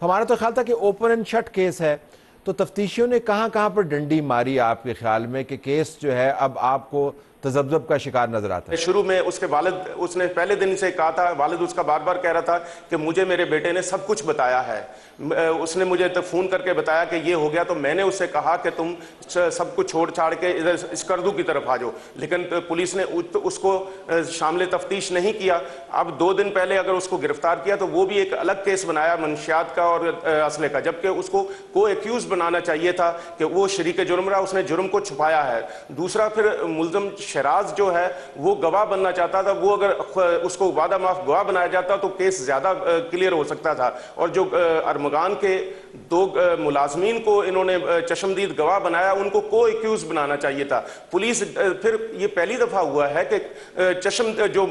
हमारा तो ख्याल था कि ओपन एंड शट केस है, तो तफ्तीशियों ने कहाँ पर डंडी मारी आपके ख्याल में कि केस जो है अब आपको तज़ब्ज़ुब का शिकार नजर आता है? शुरू में उसके वालिद, उसने पहले दिन से कहा था, वालिद उसका बार बार कह रहा था कि मुझे मेरे बेटे ने सब कुछ बताया है, उसने मुझे तो फ़ोन करके बताया कि ये हो गया, तो मैंने उससे कहा कि तुम सब कुछ छोड़ छाड़ के इधर स्कर्दू की तरफ आ जाओ, लेकिन पुलिस ने उसको शामिल तफ्तीश नहीं किया। अब 2 दिन पहले अगर उसको गिरफ्तार किया तो वो भी एक अलग केस बनाया मनशियात का और असले का, जबकि उसको को एक्यूज बनाना चाहिए था कि वो शरीक जुर्म रहा, उसने जुर्म को छुपाया है। दूसरा, फिर मुलजम शराज जो है वो गवाह बनना चाहता था, वो अगर उसको वादा माफ गवाह बनाया जाता तो केस ज्यादा क्लियर हो सकता था। और जो अरमगान के 2 मुलाजमीन को इन्होंने चशमदीद गवाह बनाया, उनको को एक्यूज बनाना चाहिए था। पुलिस, फिर ये पहली दफा हुआ है कि जो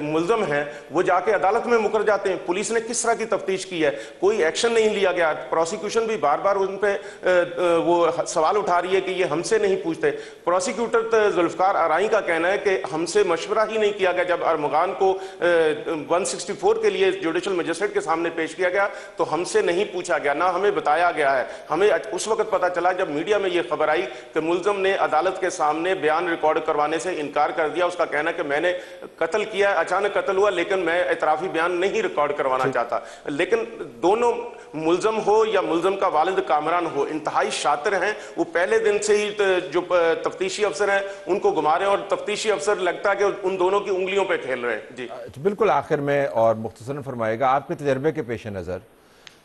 मुलजम हैं वो जाके अदालत में मुकर जाते हैं। पुलिस ने किस तरह की तफ्तीश की है, कोई एक्शन नहीं लिया गया। प्रोसिक्यूशन भी बार बार उन पर वो सवाल उठा रही है कि ये हमसे नहीं पूछते। प्रोसिक्यूटर जुल्फकार आराई का कहना है कि हमसे मशवरा ही नहीं किया गया। जब अरमगान को 164 के लिए जुडिशल मजिस्ट्रेट के सामने पेश किया गया तो हमसे नहीं पूछा गया, ना हमें बताया गया है। हमें उस वक्त पता चला जब मीडिया में यह खबर आई कि मुलजम ने अदालत के सामने बयान रिकॉर्ड करवाने से इनकार कर दिया। उसका कहना कि मैंने कत्ल किया, अचानक कत्ल हुआ, लेकिन मैं एतराफी बयान नहीं रिकॉर्ड करवाना चाहता। लेकिन दोनों मुलजम हो या मुलजम का वालिद कामरान हो, इंतहाई शातिर हैं। वो पहले दिन से ही जो तफ्तीशी अफसर हैं उनको घुमा रहे हैं, और तफ्तीशी अफसर लगता है कि उन दोनों की उंगलियों पे खेल रहे हैं। जी बिल्कुल, आखिर में और मुख्तसरन फरमाएगा, आपके तजर्बे के पेश नज़र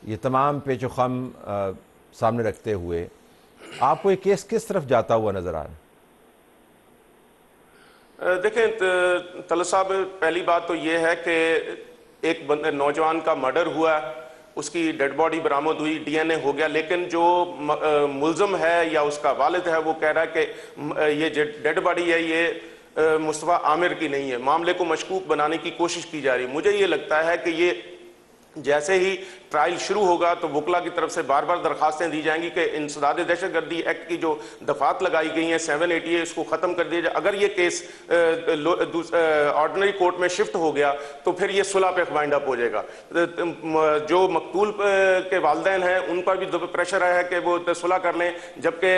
ये तमाम पेच खम सामने रखते हुए आपको ये केस किस तरफ जाता हुआ नजर आ रहा है? देखें तलत साहब, पहली बात तो ये है कि एक नौजवान का मर्डर हुआ, उसकी डेड बॉडी बरामद हुई, डीएनए हो गया, लेकिन जो मुलजम है या उसका वालिद है वो कह रहा है कि ये डेड बॉडी है ये मुस्तफ़ा आमिर की नहीं है। मामले को मशकूक बनाने की कोशिश की जा रही है। मुझे ये लगता है कि ये जैसे ही ट्रायल शुरू होगा तो वकला की तरफ से बार बार दरखास्तें दी जाएंगी कि इंसदाद दहशतगर्दी एक्ट की जो दफात लगाई गई हैं 780 इसको ख़त्म कर दिया जाए। अगर ये केस ऑर्डिनरी कोर्ट में शिफ्ट हो गया तो फिर ये सुलह पे वाइंड अप हो जाएगा। जो मकतूल के वालिदैन हैं उन पर भी प्रेशर है कि वो सुलह कर लें, जबकि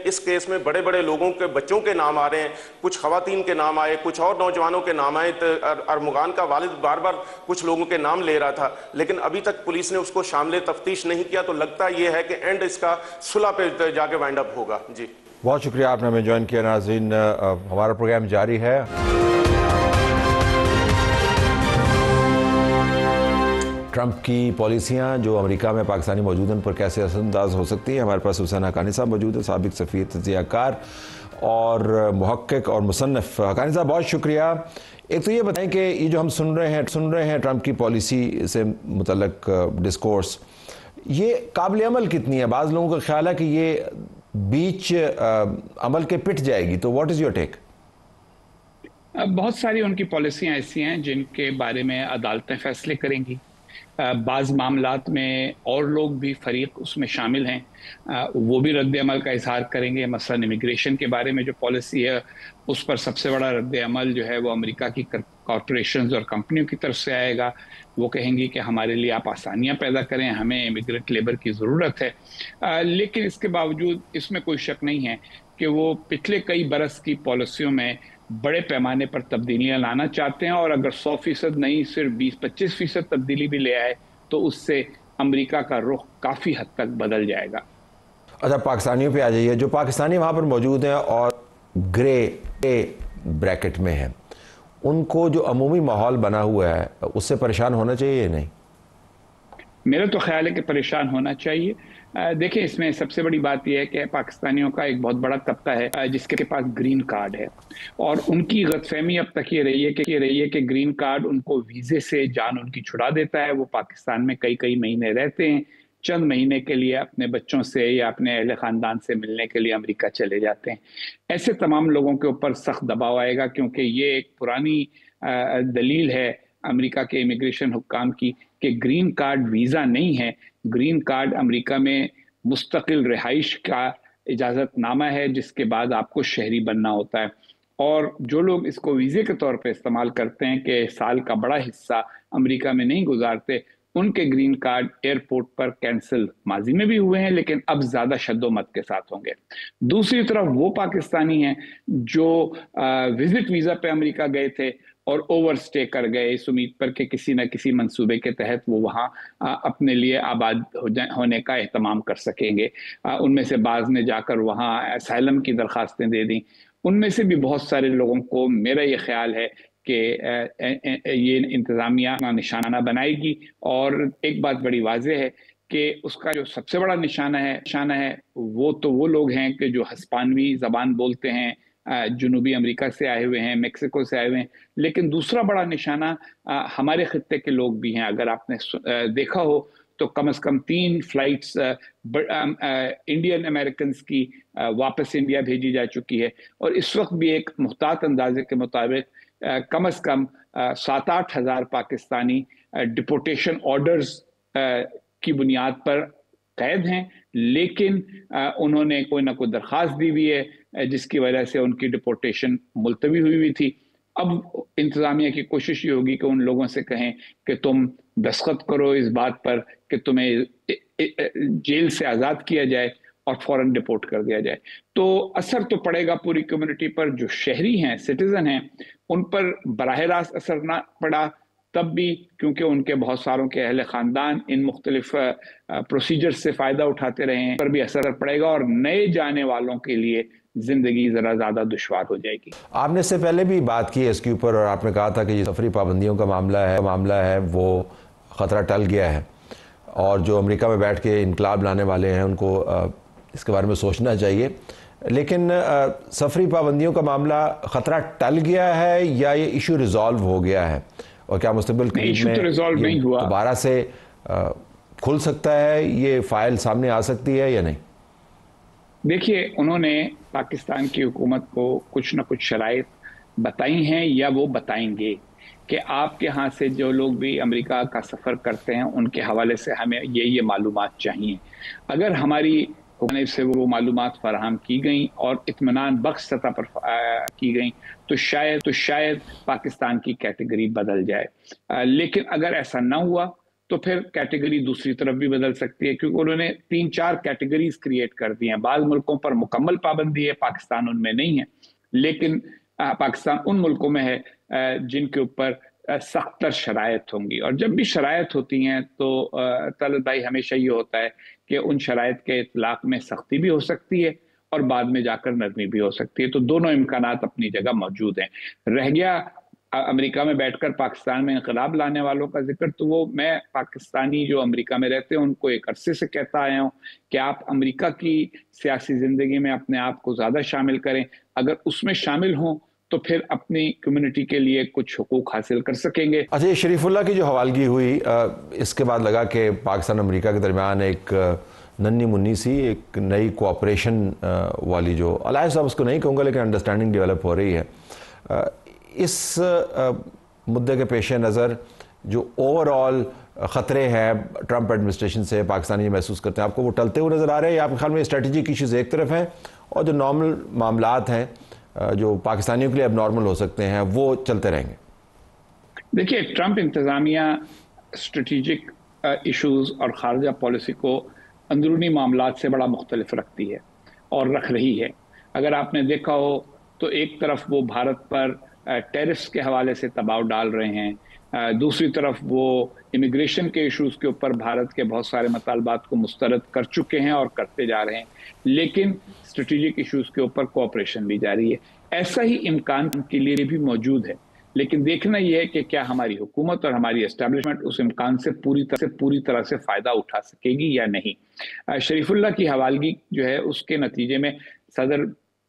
इस केस में बड़े बड़े लोगों के बच्चों के नाम आ रहे हैं, कुछ खवातीन के नाम आए, कुछ और नौजवानों के नाम आए। अरमुगान का वालिद बार बार कुछ लोगों के नाम ले रहा था, लेकिन अभी तक पुलिस ने उसको शामिल तफ्तीश नहीं किया। तो लगता यह है कि एंड इसका सुलह पे जाके वाइंड अप होगा। जी बहुत शुक्रिया, आपने हमें ज्वाइन किया। नाज़रीन, हमारा प्रोग्राम जारी है। ट्रंप की पॉलिसियां जो अमेरिका में पाकिस्तानी मौजूदन पर कैसे असरअंदाज हो सकती हैं। हमारे पास हुसैन हक्कानी साहब मौजूद है, साबिक सफ़ी तज़कियाकार और मुहक्किक और मुसन्निफ। हक्कानी साहब बहुत शुक्रिया। एक तो ये बताएं कि ये जो हम सुन रहे हैं ट्रंप की पॉलिसी से मुतल्लिक डिस्कोर्स, ये काबिल अमल कितनी है? बाज़ लोगों का ख्याल है कि ये बीच अमल के पिट जाएगी, तो व्हाट इज़ योर टेक? बहुत सारी उनकी पॉलिसियां ऐसी हैं जिनके बारे में अदालतें फैसले करेंगी। बाज़ मामलात में और लोग भी फरीक उसमें शामिल हैं, वो भी रद्द अमल का इजहार करेंगे। मसलन इमिग्रेशन के बारे में जो पॉलिसी है उस पर सबसे बड़ा रद्द अमल जो है वो अमेरिका की कॉरपोरेशंस और कंपनियों की तरफ से आएगा। वो कहेंगी कि हमारे लिए आप आसानियां पैदा करें, हमें इमिग्रेंट लेबर की ज़रूरत है। लेकिन इसके बावजूद इसमें कोई शक नहीं है कि वो पिछले कई बरस की पॉलिसियों में बड़े पैमाने पर तब्दीलियां लाना चाहते हैं, और अगर 100% नहीं सिर्फ 20-25% तब्दीली भी ले आए तो उससे अमेरिका का रुख काफ़ी हद तक बदल जाएगा। अच्छा, पाकिस्तानियों पे आ जाइए। जो पाकिस्तानी वहाँ पर मौजूद हैं और ग्रे ब्रैकेट में हैं, उनको जो अमूमी माहौल बना हुआ है उससे परेशान होना चाहिए या नहीं? मेरा तो ख्याल है कि परेशान होना चाहिए। देखिए, इसमें सबसे बड़ी बात यह है कि पाकिस्तानियों का एक बहुत बड़ा तबका है जिसके पास ग्रीन कार्ड है, और उनकी गलतफहमी अब तक ये रही है कि ग्रीन कार्ड उनको वीज़े से जान उनकी छुड़ा देता है। वो पाकिस्तान में कई महीने रहते हैं, चंद महीने के लिए अपने बच्चों से या अपने अहले ख़ानदान से मिलने के लिए अमेरिका चले जाते हैं। ऐसे तमाम लोगों के ऊपर सख्त दबाव आएगा, क्योंकि ये एक पुरानी दलील है अमेरिका के इमिग्रेशन हुक्काम की कि ग्रीन कार्ड वीज़ा नहीं है। ग्रीन कार्ड अमेरिका में मुस्तकिल रिहाइश का इजाज़तनामा है, जिसके बाद आपको शहरी बनना होता है। और जो लोग इसको वीज़े के तौर पे इस्तेमाल करते हैं कि साल का बड़ा हिस्सा अमेरिका में नहीं गुजारते, उनके ग्रीन कार्ड एयरपोर्ट पर कैंसिल माजी में भी हुए हैं, लेकिन अब ज़्यादा शद्दोमत के साथ होंगे। दूसरी तरफ वो पाकिस्तानी हैं जो विजिट वीज़ा पे अमेरिका गए थे और ओवर स्टे कर गए इस उम्मीद पर कि किसी न किसी मंसूबे के तहत वो वहाँ अपने लिए आबाद होने का एहतमाम कर सकेंगे। उनमें से बाज़ ने जाकर वहाँ असैलम की दरख्वास्तें दे दी। उनमें से भी बहुत सारे लोगों को मेरा ये ख्याल है कि ये इंतज़ामिया निशाना बनाएगी। और एक बात बड़ी वाज़ेह है कि उसका जो सबसे बड़ा निशाना है वो लोग हैं कि जो हिस्पानवी ज़बान बोलते हैं, जनूबी अमेरिका से आए हुए हैं, मेक्सिको से आए हुए हैं। लेकिन दूसरा बड़ा निशाना हमारे खित्ते के लोग भी हैं। अगर आपने देखा हो तो कम से कम 3 फ्लाइट्स इंडियन अमेरिकन की वापस इंडिया भेजी जा चुकी है, और इस वक्त भी एक मुहतात अंदाजे के मुताबिक कम से कम 7-8 हज़ार पाकिस्तानी डिपोर्टेशन ऑर्डर्स की बुनियाद पर कैद हैं, लेकिन उन्होंने कोई ना कोई दरख्वास्त दी हुई है जिसकी वजह से उनकी डिपोर्टेशन मुलतवी हुई थी। अब इंतज़ामिया की कोशिश ये होगी कि उन लोगों से कहें कि तुम दस्तखत करो इस बात पर कि तुम्हें जेल से आज़ाद किया जाए और फौरन डिपोर्ट कर दिया जाए। तो असर तो पड़ेगा पूरी कम्युनिटी पर। जो शहरी हैं, सिटीजन हैं, उन पर बराह रास्त असर ना पड़ा तब भी, क्योंकि उनके बहुत सारों के अहले ख़ानदान इन मुख्तलिफ प्रोसीजर से फ़ायदा उठाते रहे हैं, पर भी असर पड़ेगा और नए जाने वालों के लिए ज़िंदगी ज़रा ज़्यादा दुश्वार हो जाएगी। आपने इससे पहले भी बात की है इसके ऊपर और आपने कहा था कि ये सफरी पाबंदियों का मामला है वो ख़तरा टल गया है और जो अमेरिका में बैठ के इनकलाब लाने वाले हैं उनको इसके बारे में सोचना चाहिए। लेकिन सफरी पाबंदियों का मामला ख़तरा टल गया है या ये इशू रिजॉल्व हो गया है, और क्या मुस्तक़बिल करीब में दोबारा से खुल सकता है, ये फाइल सामने आ सकती है या नहीं? देखिए, उन्होंने पाकिस्तान की हुकूमत को कुछ न कुछ शराइत बताई हैं या वो बताएंगे कि आपके यहाँ से जो लोग भी अमेरिका का सफ़र करते हैं उनके हवाले से हमें ये मालूमात चाहिए। अगर हमारी हुकूमत से वो मालूमात फराहम की गई और इत्मीनान बख्श सतह पर की गई तो शायद पाकिस्तान की कैटेगरी बदल जाए। लेकिन अगर ऐसा ना हुआ तो फिर कैटेगरी दूसरी तरफ भी बदल सकती है, क्योंकि उन्होंने 3-4 कैटेगरीज क्रिएट कर दी हैं। बाज़ मुल्कों पर मुकम्मल पाबंदी है, पाकिस्तान उनमें नहीं है, लेकिन पाकिस्तान उन मुल्कों में है जिनके ऊपर सख्तर शराइत होंगी। और जब भी शराइत होती हैं तो तलत भाई हमेशा ये होता है कि उन शराइत के इतलाक में सख्ती भी हो सकती है और बाद में जाकर नरमी भी हो सकती है। तो दोनों इम्कानात अपनी जगह मौजूद हैं। रह गया अमेरिका में बैठकर पाकिस्तान में इनकलाब लाने वालों का जिक्र, तो वो मैं पाकिस्तानी जो अमेरिका में रहते हैं उनको एक अरसे से कहता आया हूँ कि आप अमेरिका की सियासी ज़िंदगी में अपने आप को ज़्यादा शामिल करें। अगर उसमें शामिल हों तो फिर अपनी कम्युनिटी के लिए कुछ हुकूक हासिल कर सकेंगे। अच्छा, ये शरीफुल्लाह की जो हवालगी हुई, इसके बाद लगा कि पाकिस्तान अमेरिका के दरमियान एक नन्ही मुन्नी सी एक नई कोऑपरेशन वाली जो अलायंस, साहब उसको नहीं कहूँगा लेकिन अंडरस्टैंडिंग डेवलप हो रही है। इस मुद्दे के पेश नज़र जो ओवरऑल ख़तरे हैं ट्रंप एडमिनिस्ट्रेशन से पाकिस्तानी ये महसूस करते हैं, आपको वो टलते हुए नज़र आ रहे हैं या आपके ख्याल में स्ट्रेटेजिक इश्यूज एक तरफ हैं और जो नॉर्मल मामलात हैं जो पाकिस्तानियों के लिए अब नॉर्मल हो सकते हैं वो चलते रहेंगे? देखिए, ट्रंप इंतज़ामिया स्ट्रेटेजिक इश्यूज और खारजा पॉलिसी को अंदरूनी मामलात से बड़ा मुख्तलिफ रखती है और रख रही है। अगर आपने देखा हो तो एक तरफ वो भारत पर टैरिफ्स के हवाले से दबाव डाल रहे हैं, दूसरी तरफ वो इमिग्रेशन के इश्यूज के ऊपर भारत के बहुत सारे मतालबात को मुस्तरद कर चुके हैं और करते जा रहे हैं, लेकिन स्ट्रेटेजिक इश्यूज के ऊपर कोऑपरेशन भी जारी है। ऐसा ही इम्कान के लिए भी मौजूद है, लेकिन देखना यह है कि क्या हमारी हुकूमत और हमारी एस्टेब्लिशमेंट उस इम्कान से पूरी तरह से फ़ायदा उठा सकेगी या नहीं। शरीफुल्लाह की हवालगी जो है उसके नतीजे में सदर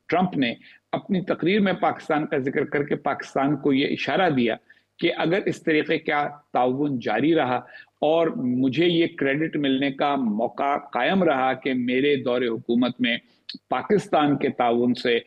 ट्रंप ने अपनी तकरीर में पाकिस्तान का जिक्र करके पाकिस्तान को ये इशारा दिया कि अगर इस तरीके का ताउन जारी रहा और मुझे ये क्रेडिट मिलने का मौका कायम रहा कि मेरे दौरे हुकूमत में पाकिस्तान के ताउन से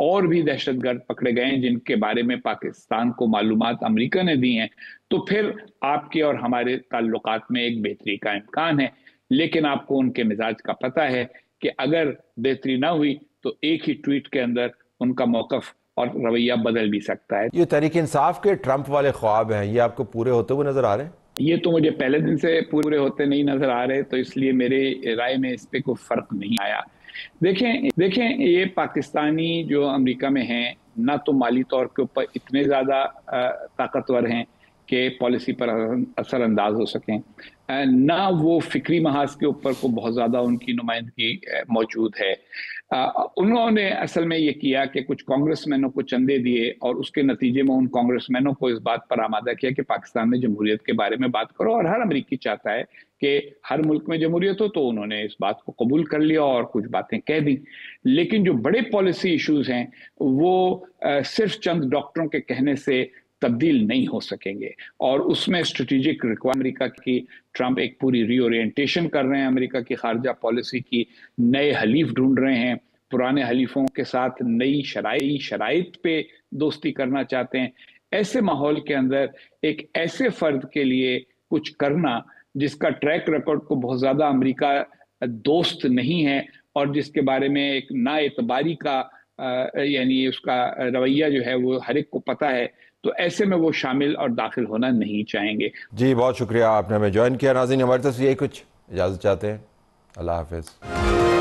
और भी दहशतगर्द पकड़े गए हैं जिनके बारे में पाकिस्तान को मालूमात अमेरिका ने दी हैं, तो फिर आपके और हमारे ताल्लुकात में एक बेहतरी का इम्कान है। लेकिन आपको उनके मिजाज का पता है कि अगर बेहतरी ना हुई तो एक ही ट्वीट के अंदर उनका मौक़िफ़ और रवैया बदल भी सकता है। ये तहरीक इंसाफ के ट्रंप वाले ख्वाब हैं, ये आपको पूरे होते हुए नजर आ रहे हैं? ये तो मुझे पहले दिन से पूरे होते नहीं नजर आ रहे, तो इसलिए मेरे राय में इस पे कोई फर्क नहीं आया। देखें ये पाकिस्तानी जो अमेरिका में हैं ना तो माली तौर के ऊपर इतने ज़्यादा ताकतवर हैं कि पॉलिसी पर असरअंदाज हो सकें, ना वो फिक्री महाज के ऊपर को बहुत ज़्यादा उनकी नुमाइंदगी मौजूद है। उन्होंने असल में ये किया कि कुछ कांग्रेसमैनों को चंदे दिए और उसके नतीजे में उन कांग्रेसमैनों को इस बात पर आमादा किया कि पाकिस्तान में जमहूरियत के बारे में बात करो, और हर अमरीकी चाहता है कि हर मुल्क में जमहूरियत हो, तो उन्होंने इस बात को कबूल कर लिया और कुछ बातें कह दी। लेकिन जो बड़े पॉलिसी इश्यूज हैं वो सिर्फ चंद डॉक्टरों के कहने से तब्दील नहीं हो सकेंगे, और उसमें स्ट्रेटेजिक अमेरिका की ट्रंप एक पूरी रीओरिएंटेशन कर रहे हैं अमेरिका की खारजा पॉलिसी की, नए हलीफ ढूंढ रहे हैं, पुराने हलीफों के साथ नई शराइत पे दोस्ती करना चाहते हैं। ऐसे माहौल के अंदर एक ऐसे फर्द के लिए कुछ करना जिसका ट्रैक रिकॉर्ड को बहुत ज़्यादा अमेरिका दोस्त नहीं है और जिसके बारे में एक नाएतबारी का यानी उसका रवैया जो है वो हर एक को पता है, तो ऐसे में वो शामिल और दाखिल होना नहीं चाहेंगे। जी, बहुत शुक्रिया आपने हमें ज्वाइन किया। नाज़रीन, हमारी तरफ से यही कुछ इजाज़त चाहते हैं। अल्लाह हाफिज़।